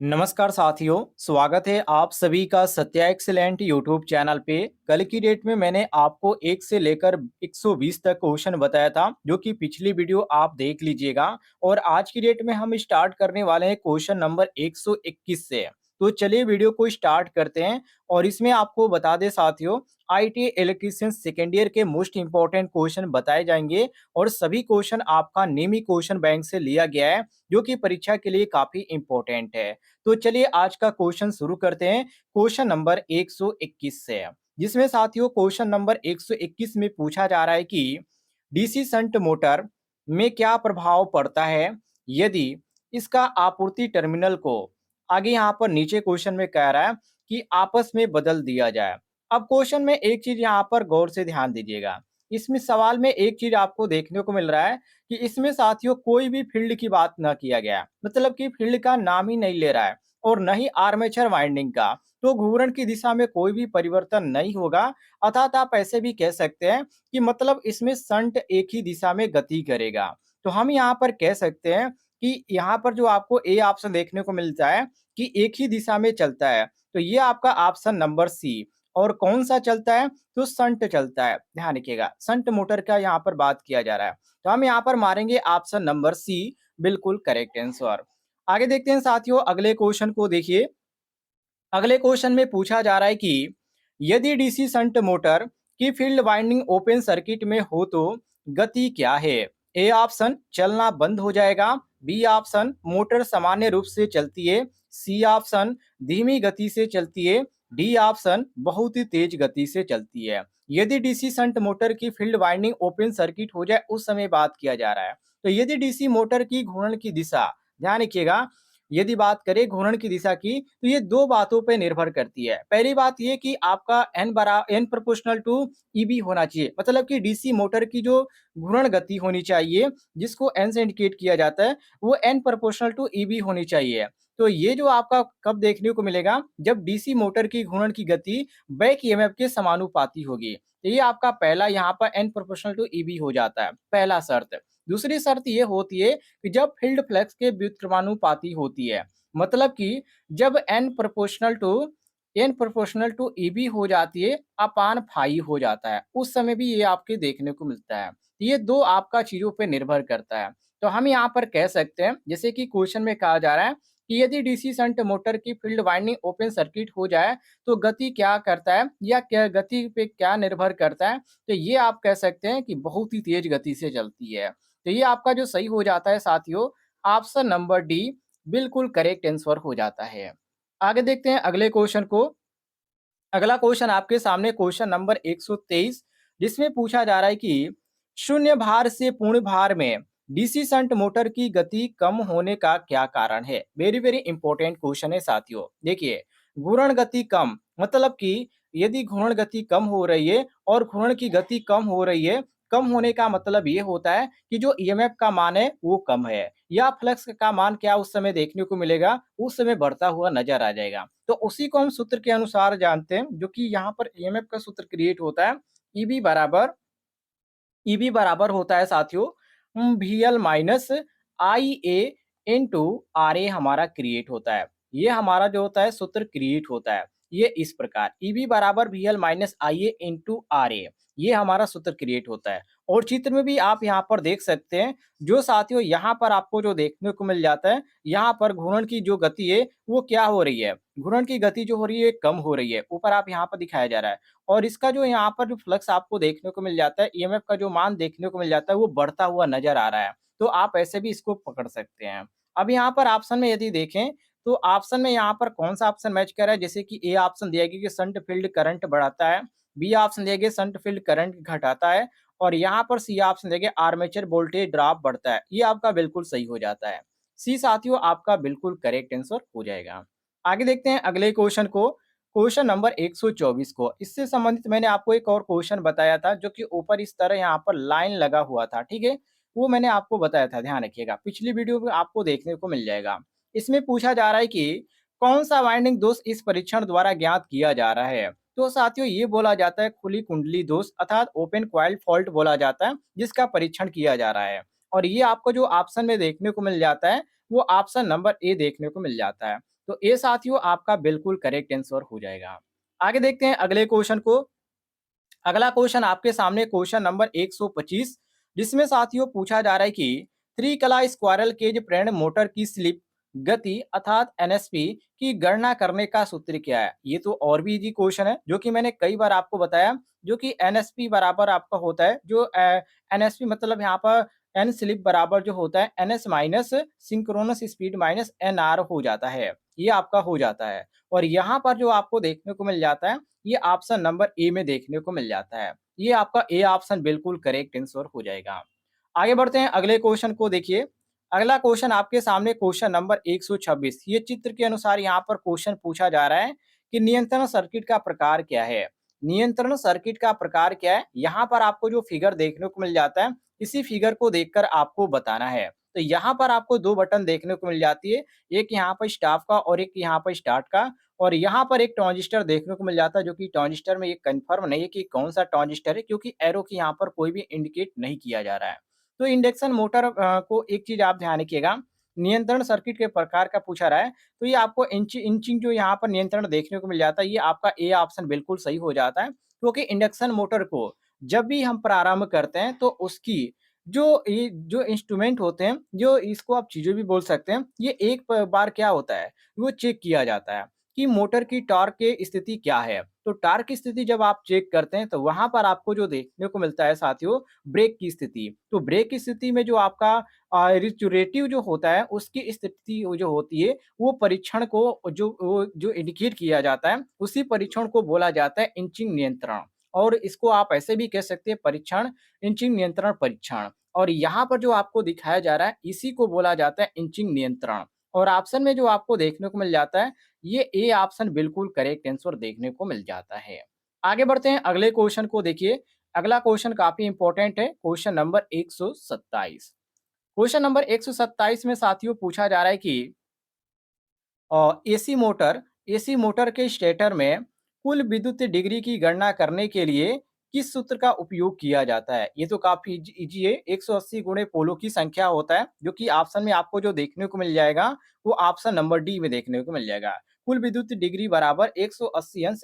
नमस्कार साथियों, स्वागत है आप सभी का सत्या एक्सीलेंट यूट्यूब चैनल पे। कल की डेट में मैंने आपको 1 से लेकर 120 तक क्वेश्चन बताया था, जो कि पिछली वीडियो आप देख लीजिएगा। और आज की डेट में हम स्टार्ट करने वाले हैं क्वेश्चन नंबर 121 से। तो चलिए वीडियो को स्टार्ट करते हैं। और इसमें आपको बता दें साथियों, आईटी इलेक्ट्रीशियन सेकेंड ईयर के मोस्ट इंपॉर्टेंट क्वेश्चन बताए जाएंगे। और सभी क्वेश्चन आपका नेमी क्वेश्चन बैंक से लिया गया है, जो कि परीक्षा के लिए काफी इंपॉर्टेंट है। तो चलिए आज का क्वेश्चन शुरू करते हैं क्वेश्चन नंबर 121 से। जिसमें साथियों क्वेश्चन नंबर 121 में पूछा जा रहा है कि डीसी शंट मोटर में क्या प्रभाव पड़ता है यदि इसका आपूर्ति टर्मिनल को आगे यहाँ पर नीचे क्वेश्चन में कह रहा है कि आपस में बदल दिया जाए। अब क्वेश्चन में एक चीज यहाँ पर गौर से ध्यान दीजिएगा। इसमें सवाल में एक चीज आपको देखने को मिल रहा है कि इसमें साथियों कोई भी फील्ड की बात ना किया गया है। मतलब कि फील्ड का नाम ही नहीं ले रहा है और न ही आर्मेचर वाइंडिंग का। तो घूर्णन की दिशा में कोई भी परिवर्तन नहीं होगा। अर्थात आप ऐसे भी कह सकते हैं कि मतलब इसमें शंट एक ही दिशा में गति करेगा। तो हम यहाँ पर कह सकते हैं कि यहाँ पर जो आपको ए ऑप्शन देखने को मिलता है कि एक ही दिशा में चलता है, तो ये आपका ऑप्शन नंबर सी। और कौन सा चलता है? तो शंट चलता है। ध्यान रखिएगा, शंट मोटर का यहाँ पर बात किया जा रहा है। तो हम यहाँ पर मारेंगे ऑप्शन नंबर सी, बिल्कुल करेक्ट आंसर। आगे देखते हैं साथियों, अगले क्वेश्चन को देखिए। अगले क्वेश्चन में पूछा जा रहा है कि यदि डीसी शंट मोटर की फील्ड वाइंडिंग ओपन सर्किट में हो तो गति क्या है? ए ऑप्शन चलना बंद हो जाएगा, बी ऑप्शन मोटर सामान्य रूप से चलती है, सी ऑप्शन धीमी गति से चलती है, डी ऑप्शन बहुत ही तेज गति से चलती है। यदि डीसी शंट मोटर की फील्ड वाइंडिंग ओपन सर्किट हो जाए उस समय बात किया जा रहा है। तो यदि डीसी मोटर की घूर्णन की दिशा, ध्यान रखिएगा, यदि बात करें घूर्णन की दिशा की, तो ये दो बातों पे निर्भर करती है। पहली बात ये कि आपका एन प्रोपोर्शनल टू ईबी होना चाहिए। मतलब कि डीसी मोटर की जो घूर्णन गति होनी चाहिए, जिसको एन से इंडिकेट किया जाता है, वो एन प्रोपोर्शनल टू ईबी होनी चाहिए। तो ये जो आपका कब देखने को मिलेगा, जब डीसी मोटर की घूर्णन की गति बैक ईएमएफ के समानुपाती होगी। तो ये आपका पहला यहाँ पर एन प्रोपोर्शनल टू ईबी हो जाता है, पहला शर्त। दूसरी शर्त ये होती है कि जब फील्ड फ्लक्स के व्युत्क्रमानुपाती होती है। मतलब कि जब एन प्रोपोर्शनल टू ईबी हो जाती है अपान फाई हो जाता है, उस समय भी ये आपके देखने को मिलता है। ये दो आपका चीजों पे निर्भर करता है। तो हम यहाँ पर कह सकते हैं, जैसे कि क्वेश्चन में कहा जा रहा है कि यदि डीसी शंट मोटर की फील्ड वाइंडिंग ओपन सर्किट हो जाए तो गति क्या करता है या क्या गति पे क्या निर्भर करता है। तो ये आप कह सकते हैं कि बहुत ही तेज गति से चलती है। तो ये आपका जो सही हो जाता है साथियों, ऑप्शन नंबर डी बिल्कुल करेक्ट आंसर हो जाता है। आगे देखते हैं अगले क्वेश्चन को। अगला क्वेश्चन आपके सामने क्वेश्चन नंबर 123, जिसमें पूछा जा रहा है कि शून्य भार से पूर्ण भार में डीसी शंट मोटर की गति कम होने का क्या कारण है? वेरी वेरी इंपॉर्टेंट क्वेश्चन है साथियों। देखिए, घूर्णन गति कम, मतलब कि यदि घूर्णन गति कम हो रही है और घूर्णन की गति कम हो रही है, कम होने का मतलब ये होता है कि जो ईएमएफ का मान है वो कम है, या फ्लक्स का मान क्या उस समय देखने को मिलेगा, उस समय बढ़ता हुआ नजर आ जाएगा। तो उसी को हम सूत्र के अनुसार जानते हैं, जो कि यहाँ पर ईएमएफ का सूत्र क्रिएट होता है। ईबी बराबर ईबी बराबर होता है साथियों V L minus I A into R A हमारा क्रिएट होता है। ये हमारा जो होता है सूत्र क्रिएट होता है, ये इस प्रकार ईबी बराबर V L minus I A into R A, ये हमारा सूत्र क्रिएट होता है। और चित्र में भी आप यहाँ पर देख सकते हैं, जो साथियों यहाँ पर आपको जो देखने को मिल जाता है, यहाँ पर घूर्णन की जो गति है वो क्या हो रही है, घूर्णन की गति जो हो रही है कम हो रही है, ऊपर आप यहाँ पर दिखाया जा रहा है। और इसका जो यहाँ पर जो फ्लक्स आपको देखने को मिल जाता है, ईएमएफ का जो मान देखने को मिल जाता है वो बढ़ता हुआ नजर आ रहा है। तो आप ऐसे भी इसको पकड़ सकते हैं। अब यहाँ पर ऑप्शन में यदि देखें, तो ऑप्शन में यहाँ पर कौन सा ऑप्शन मैच कर रहा है? जैसे कि ए ऑप्शन दिया गया कि शंट फील्ड करंट बढ़ाता है, बी ऑप्शन दिया गया शंट फील्ड करंट घटाता है, और यहाँ पर सी ऑप्शन दिया गया आर्मेचर वोल्टेज ड्रॉप बढ़ता है। ये आपका बिल्कुल सही हो जाता है। सी साथियों आपका बिल्कुल करेक्ट आंसर हो जाएगा। आगे देखते हैं अगले क्वेश्चन को, क्वेश्चन नंबर 124 को। इससे संबंधित मैंने आपको एक और क्वेश्चन बताया था, जो कि ऊपर इस तरह यहाँ पर लाइन लगा हुआ था, ठीक है। वो मैंने आपको बताया था, ध्यान रखिएगा, पिछली वीडियो में आपको देखने को मिल जाएगा। इसमें पूछा जा रहा है कि कौन सा वाइंडिंग दोष इस परीक्षण द्वारा ज्ञात किया जा रहा है? तो साथियों ये बोला जाता है खुली कुंडली दोष, अर्थात ओपन क्वाइल फॉल्ट बोला जाता है, जिसका परीक्षण किया जा रहा है। और ये आपको जो ऑप्शन में देखने को मिल जाता है, वो ऑप्शन नंबर ए देखने को मिल जाता है। तो ये साथियों आपका बिल्कुल करेक्ट आंसर हो जाएगा। आगे देखते हैं अगले क्वेश्चन को। अगला क्वेश्चन आपके सामने क्वेश्चन नंबर 125, जिसमें साथियों पूछा जा रहा है कि त्रिकला स्क्वायरल केज प्रेरण मोटर की स्लिप गति अर्थात एनएसपी की गणना करने का सूत्र क्या है। ये तो और भी इजी क्वेश्चन है जो कि मैंने कई बार आपको बताया, जो कि एनएसपी बराबर आपका होता है जो एनएसपी मतलब यहाँ पर एन स्लिप बराबर जो होता है NS minus synchronous speed minus N R हो जाता है। ये आपका हो जाता है और यहाँ पर जो आपको देखने को मिल जाता है ये ऑप्शन नंबर ए में देखने को मिल जाता है। ये आपका ए ऑप्शन बिल्कुल करेक्ट आंसर हो जाएगा। आगे बढ़ते हैं अगले क्वेश्चन को देखिए। अगला क्वेश्चन आपके सामने क्वेश्चन नंबर 126। ये चित्र के अनुसार यहाँ पर क्वेश्चन पूछा जा रहा है कि नियंत्रण सर्किट का प्रकार क्या है। नियंत्रण सर्किट का प्रकार क्या है? यहाँ पर आपको जो फिगर देखने को मिल जाता है, इसी फिगर को देखकर आपको बताना है। तो यहाँ पर आपको 2 बटन देखने को मिल जाती है, एक यहाँ पर स्टॉप का और एक यहाँ पर स्टार्ट का। और यहाँ पर एक ट्रांजिस्टर देखने को मिल जाता है जो कि ट्रांजिस्टर में ये कंफर्म नहीं है कि कौन सा ट्रांजिस्टर है, क्योंकि एरो की यहाँ पर कोई भी इंडिकेट नहीं किया जा रहा है। तो इंडक्शन मोटर को एक चीज आप ध्यान रखिएगा, नियंत्रण सर्किट के प्रकार का पूछा रहा है, तो ये आपको इंचिंग जो यहाँ पर नियंत्रण देखने को मिल जाता है, ये आपका ए ऑप्शन बिल्कुल सही हो जाता है। क्योंकि इंडक्शन मोटर को जब भी हम प्रारंभ करते हैं तो उसकी जो इंस्ट्रूमेंट होते हैं, जो इसको आप चीजें भी बोल सकते हैं, ये एक बार क्या होता है, वो चेक किया जाता है कि मोटर की टॉर्क की स्थिति क्या है। तो टॉर्क की स्थिति जब आप चेक करते हैं तो वहां पर आपको जो देखने को मिलता है साथियों, ब्रेक की स्थिति। तो ब्रेक की स्थिति में जो आपका रिचुरेटिव जो होता है उसकी स्थिति वो जो होती है, वो परीक्षण को जो इंडिकेट किया जाता है, उसी परीक्षण को बोला जाता है इंचिंग नियंत्रण। और इसको आप ऐसे भी कह सकते हैं परीक्षण, इंचिंग नियंत्रण परीक्षण। और यहाँ पर जो आपको दिखाया जा रहा है इसी को बोला जाता है इंचिंग नियंत्रण। और ऑप्शन में जो आपको देखने को मिल जाता है, ये ए ऑप्शन बिल्कुल करेक्ट आंसर देखने को मिल जाता है। आगे बढ़ते हैं अगले क्वेश्चन को देखिए। अगला क्वेश्चन काफी इंपॉर्टेंट है, क्वेश्चन नंबर 127। क्वेश्चन नंबर 127 में साथियों पूछा जा रहा है कि एसी मोटर के स्टेटर में कुल विद्युत डिग्री की गणना करने के लिए किस सूत्र का उपयोग किया जाता है। ये तो काफी इजी है, 180 गुणे पोलो की संख्या होता है, जो कि ऑप्शन में आपको जो देखने को मिल जाएगा वो ऑप्शन नंबर डी में देखने को मिल जाएगा। कुल विद्युत डिग्री बराबर 180 अंश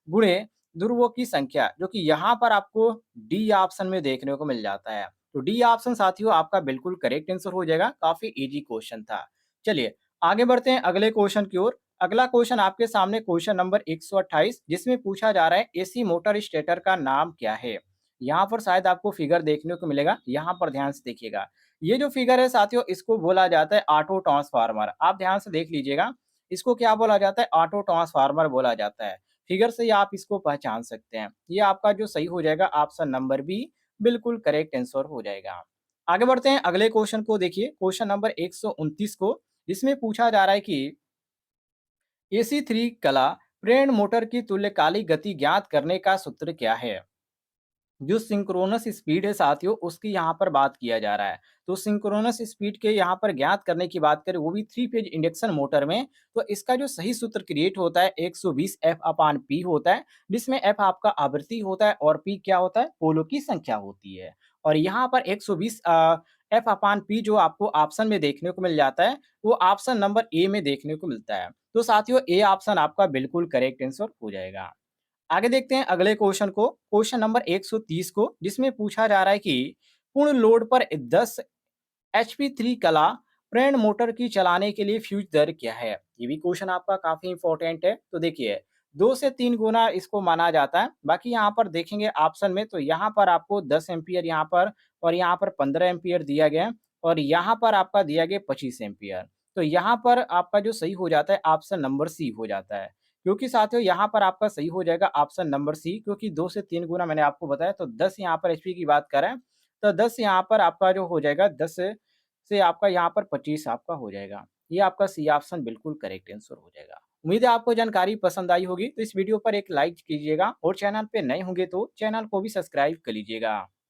गुणे ध्रुवों की संख्या, जो कि यहाँ पर आपको डी ऑप्शन में देखने को मिल जाता है। तो डी ऑप्शन साथियों आपका बिल्कुल करेक्ट आंसर हो जाएगा, काफी इजी क्वेश्चन था। चलिए आगे बढ़ते हैं अगले क्वेश्चन की ओर। अगला क्वेश्चन आपके सामने क्वेश्चन नंबर 128, जिसमें पूछा जा रहा है एसी मोटर स्टेटर का नाम क्या है। यहाँ पर शायद आपको फिगर देखने को मिलेगा, यहाँ पर ध्यान से देखिएगा। ये जो फिगर है साथियों, इसको बोला जाता है ऑटो ट्रांसफार्मर। आप ध्यान से देख लीजिएगा, इसको क्या बोला जाता है, ऑटो ट्रांसफार्मर बोला जाता है। फिगर से ही आप इसको पहचान सकते हैं। ये आपका जो सही हो जाएगा ऑप्शन नंबर बी, बिल्कुल करेक्ट आंसर हो जाएगा। आगे बढ़ते हैं अगले क्वेश्चन को देखिए, क्वेश्चन नंबर 129 को, जिसमें पूछा जा रहा है कि एसी थ्री कला प्रेरण मोटर की तुल्यकालिक गति ज्ञात करने का सूत्र क्या है। जो सिंक्रोनस स्पीड है साथियों, उसकी यहाँ पर बात किया जा रहा है। तो सिंक्रोनस स्पीड के यहाँ पर ज्ञात करने की बात करें, वो भी 3 फेज इंडक्शन मोटर में, तो इसका जो सही सूत्र क्रिएट होता है 120 एफ अपान पी होता है, जिसमें एफ आपका आवृत्ति होता है और पी क्या होता है, पोलो की संख्या होती है। और यहाँ पर 120 एफ अपान पी जो आपको ऑप्शन में देखने को मिल जाता है, वो ऑप्शन नंबर ए में देखने को मिलता है। तो साथियों ए ऑप्शन आपका बिल्कुल करेक्ट आंसर हो जाएगा। आगे देखते हैं अगले क्वेश्चन को, क्वेश्चन नंबर 130 को, जिसमें पूछा जा रहा है कि पूर्ण लोड पर 10 एचपी 3 कला प्रेरण मोटर की चलाने के लिए फ्यूज दर क्या है। ये भी क्वेश्चन आपका काफी इंपॉर्टेंट है। तो देखिए 2 से 3 गुना इसको माना जाता है। बाकी यहाँ पर देखेंगे ऑप्शन में, तो यहाँ पर आपको 10 एम्पियर यहाँ पर और यहाँ पर 15 एम्पियर दिया गया है और यहाँ पर आपका दिया गया 25 एम्पियर। तो यहाँ पर आपका जो सही हो जाता है ऑप्शन नंबर सी हो जाता है। क्योंकि साथियों यहाँ पर आपका सही हो जाएगा ऑप्शन नंबर सी, क्योंकि 2 से 3 गुना मैंने आपको बताया, तो 10 यहाँ पर एचपी की बात करें तो 10 यहाँ पर आपका जो हो जाएगा 10 से आपका यहाँ पर 25 आपका हो जाएगा। ये आपका सी ऑप्शन बिल्कुल करेक्ट आंसर हो जाएगा। उम्मीद है आपको जानकारी पसंद आई होगी, तो इस वीडियो पर एक लाइक कीजिएगा और चैनल पे नए होंगे तो चैनल को भी सब्सक्राइब कर लीजिएगा।